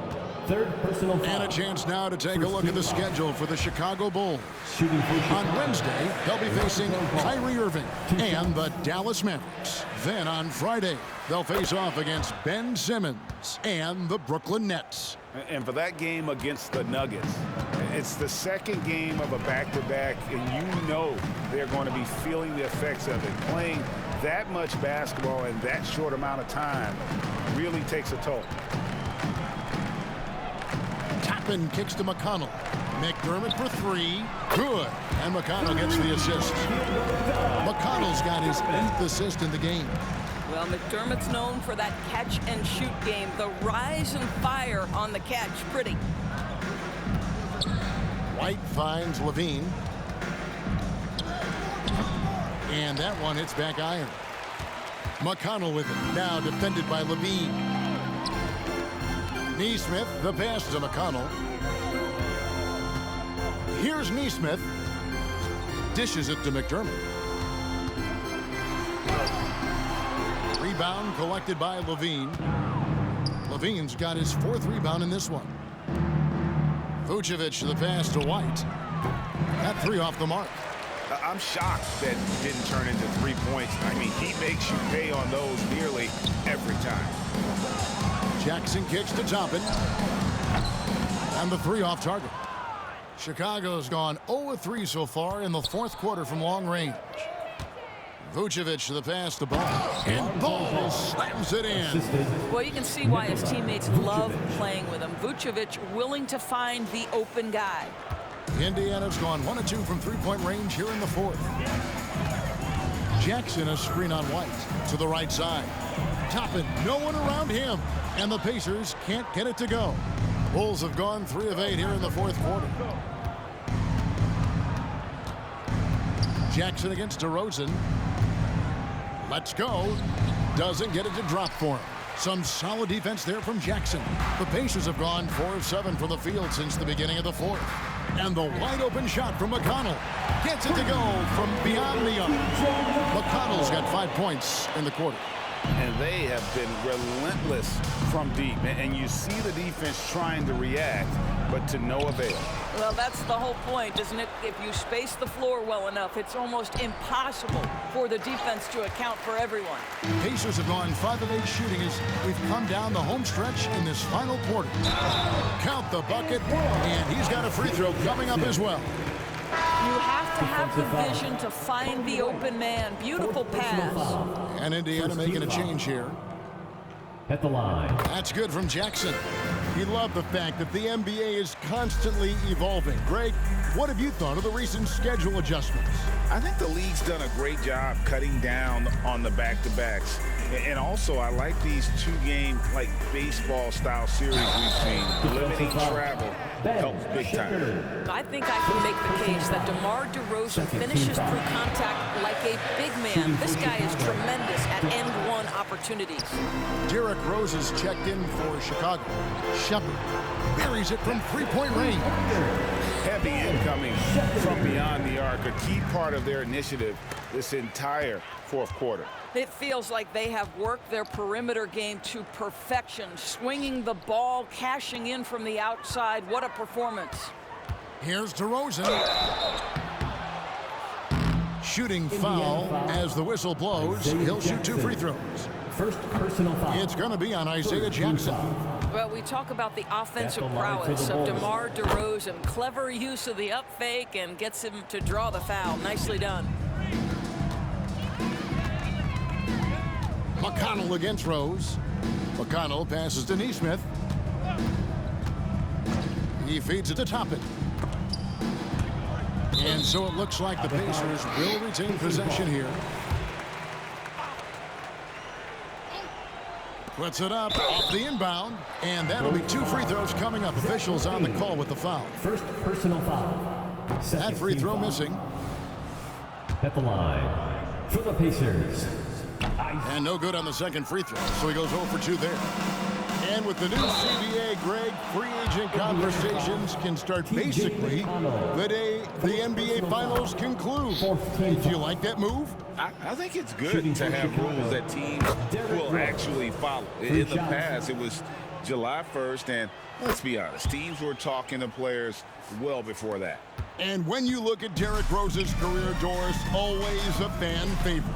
Third personal foul. And a chance now to take a look at the schedule for the Chicago Bulls. On Wednesday, they'll be facing Kyrie Irving and the Dallas Mavericks. Then on Friday, they'll face off against Ben Simmons and the Brooklyn Nets. And for that game against the Nuggets, it's the 2nd game of a back-to-back, and you know they're going to be feeling the effects of it. Playing that much basketball in that short amount of time really takes a toll. Toppin kicks to McConnell. McDermott for 3. Good. And McConnell gets the assist. McConnell's got his 8th assist in the game. Well, McDermott's known for that catch-and-shoot game. The rise and fire on the catch. Pretty. White finds Levine. And that one hits back iron. McConnell with it. Now defended by Levine. Neesmith, the pass to McConnell. Here's Neesmith. Dishes it to McDermott. Rebound collected by Levine. Levine's got his 4th rebound in this one. Vucevic the pass to White. That 3 off the mark. I'm shocked that didn't turn into 3 points. I mean, he makes you pay on those nearly every time. Jackson kicks to Toppin. And the 3 off target. Chicago's gone 0-3 so far in the 4th quarter from long range. Vucevic the pass to Ball. And Ball slams it in. Well, you can see why his teammates love playing with him. Vucevic willing to find the open guy. Indiana's gone 1 of 2 from 3-point range here in the 4th. Jackson a screen on White to the right side. Toppin, no one around him. And the Pacers can't get it to go. Bulls have gone 3 of 8 here in the 4th quarter. Jackson against DeRozan. Let's go. Doesn't get it to drop for him. Some solid defense there from Jackson. The Pacers have gone 4 of 7 from the field since the beginning of the 4th. And the wide open shot from McConnell. Gets it to go from beyond the arc. McConnell's got 5 points in the quarter. And they have been relentless from deep. And you see the defense trying to react, but to no avail. Well, that's the whole point, isn't it? If you space the floor well enough, it's almost impossible for the defense to account for everyone. Pacers have gone 5 of 8 shooting as we've come down the home stretch in this final quarter. Count the bucket, and he's got a free throw coming up as well. You have to have the vision to find the open man. Beautiful pass. And Indiana making a change here. At the line. That's good from Jackson. He loved the fact that the NBA is constantly evolving. Greg, what have you thought of the recent schedule adjustments? I think the league's done a great job cutting down on the back-to-backs. And also, I like these 2-game, like, baseball-style series we've seen. Limiting travel helps big time. I think I can make the case that DeMar DeRozan finishes through contact like a big man. This guy is tremendous at end-one opportunities. Derrick Rose is checked in for Chicago. Shepard buries it from three-point range. Heavy incoming from beyond the arc, a key part of their initiative this entire fourth quarter. It feels like they have worked their perimeter game to perfection, swinging the ball, cashing in from the outside. What a performance. Here's DeRozan. Shooting foul as the whistle blows. He'll shoot 2 free throws. First personal foul. It's going to be on Isaiah Jackson. Well, we talk about the offensive prowess of DeMar DeRozan. Clever use of the up fake and gets him to draw the foul. Nicely done. McConnell against Rose. McConnell passes to Neesmith. He feeds it to Toppin. And so it looks like the Pacers will retain possession here. Puts it up off the inbound, and that'll be 2 free throws coming up. Officials on the call with the foul. First personal foul. That free throw missing. At the line for the Pacers. And no good on the second free throw, so he goes 0 for 2 there. And with the new CBA, Greg, free agent conversations can start basically the day the NBA Finals conclude. Do you like that move? I think it's good to have rules that teams will actually follow. In the past, it was July 1st, and let's be honest, teams were talking to players well before that. And when you look at Derrick Rose's career, Doris, always a fan favorite.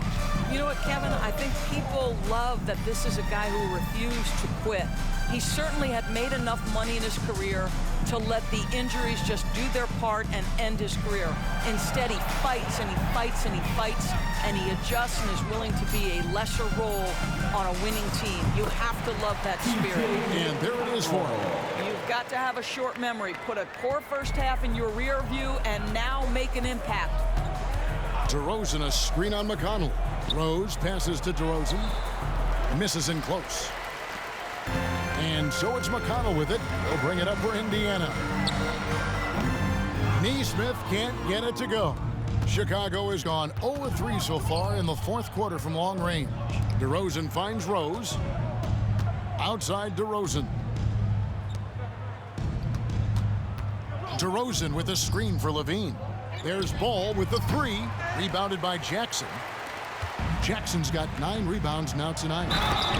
You know what, Kevin? I think people love that this is a guy who refused to quit. He certainly had made enough money in his career to let the injuries just do their part and end his career. Instead, he fights and he fights and he fights, and he adjusts and is willing to be a lesser role on a winning team. You have to love that spirit. And there it is for him. You've got to have a short memory. Put a poor first half in your rear view and now make an impact. DeRozan, a screen on McConnell. Rose passes to DeRozan. Misses in close. And so it's McConnell with it. He'll bring it up for Indiana. Neesmith can't get it to go. Chicago has gone 0-3 so far in the fourth quarter from long range. DeRozan finds Rose. Outside DeRozan. DeRozan with a screen for Levine. There's Ball with the 3, rebounded by Jackson. Jackson's got 9 rebounds now tonight.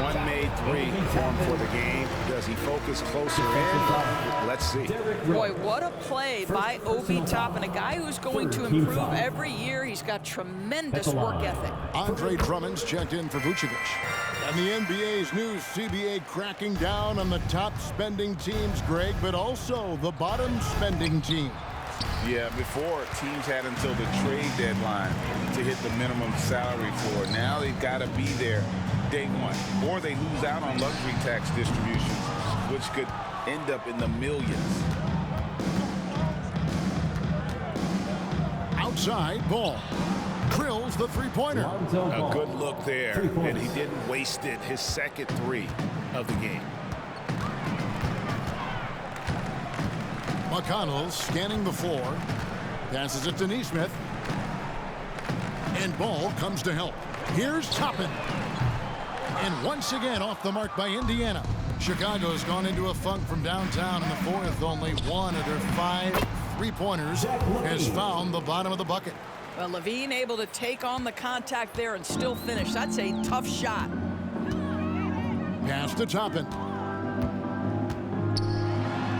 One made 3 form for the game. Does he focus closer in? Let's see. Boy, what a play by Obi Toppin, a guy who's going to improve every year. He's got tremendous work ethic. Andre Drummond's checked in for Vucevic. And the NBA's new CBA cracking down on the top spending teams, Greg, but also the bottom spending teams. Yeah, before teams had until the trade deadline to hit the minimum salary floor. Now they've got to be there day one, or they lose out on luxury tax distributions, which could end up in the millions. Outside, Ball drills the three-pointer. A good look there, and he didn't waste it. His second 3 of the game. McConnell scanning the floor. Passes it to Neesmith. And Ball comes to help. Here's Toppin. And once again off the mark by Indiana. Chicago's gone into a funk from downtown in the fourth. Only 1 of their 5 three-pointers has found the bottom of the bucket. Well, Levine able to take on the contact there and still finish. That's a tough shot. Pass to Toppin.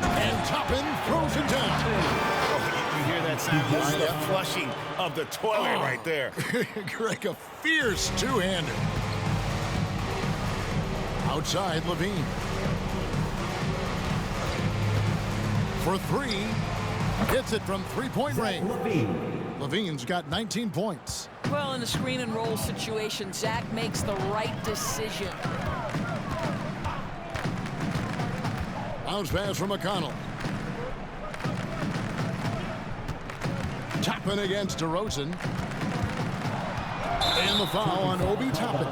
And Toppin throws it down. Oh, you hear that sound? That's the flushing of the toilet right there. Greg, a fierce two-hander. Outside, Levine. For 3. Hits it from three-point range. Levine's got 19 points. Well, in a screen and roll situation, Zach makes the right decision. Bounce pass from McConnell. Toppin against DeRozan. And the foul on Obi Toppin.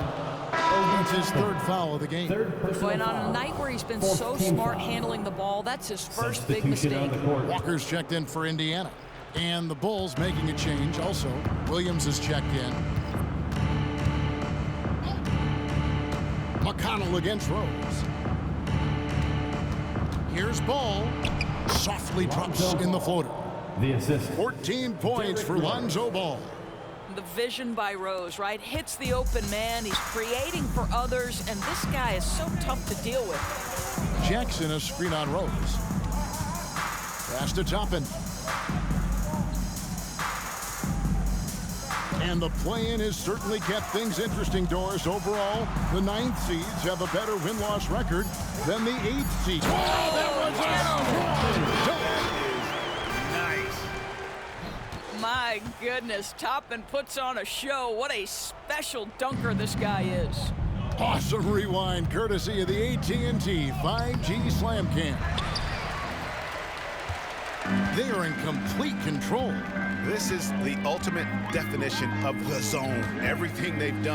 That's his 3rd foul of the game. And on a night where he's been so smart handling the ball, that's his first big mistake. Walker's checked in for Indiana. And the Bulls making a change also. Williams is checked in. McConnell against Rose. Here's Ball. Softly drops in the floater. The assist. 14 points for Lonzo Ball. The vision by Rose, right? Hits the open man. He's creating for others, and this guy is so tough to deal with. Jackson, a screen on Rose. Pass to Toppin. And the play-in has certainly kept things interesting, Doris. Overall, the 9th seeds have a better win-loss record than the 8th seeds. Oh, that was Nice. My goodness, Toppin puts on a show. What a special dunker this guy is. Awesome rewind, courtesy of the AT&T 5G Slam Cam. They are in complete control. This is the ultimate definition of the zone. Everything they've done.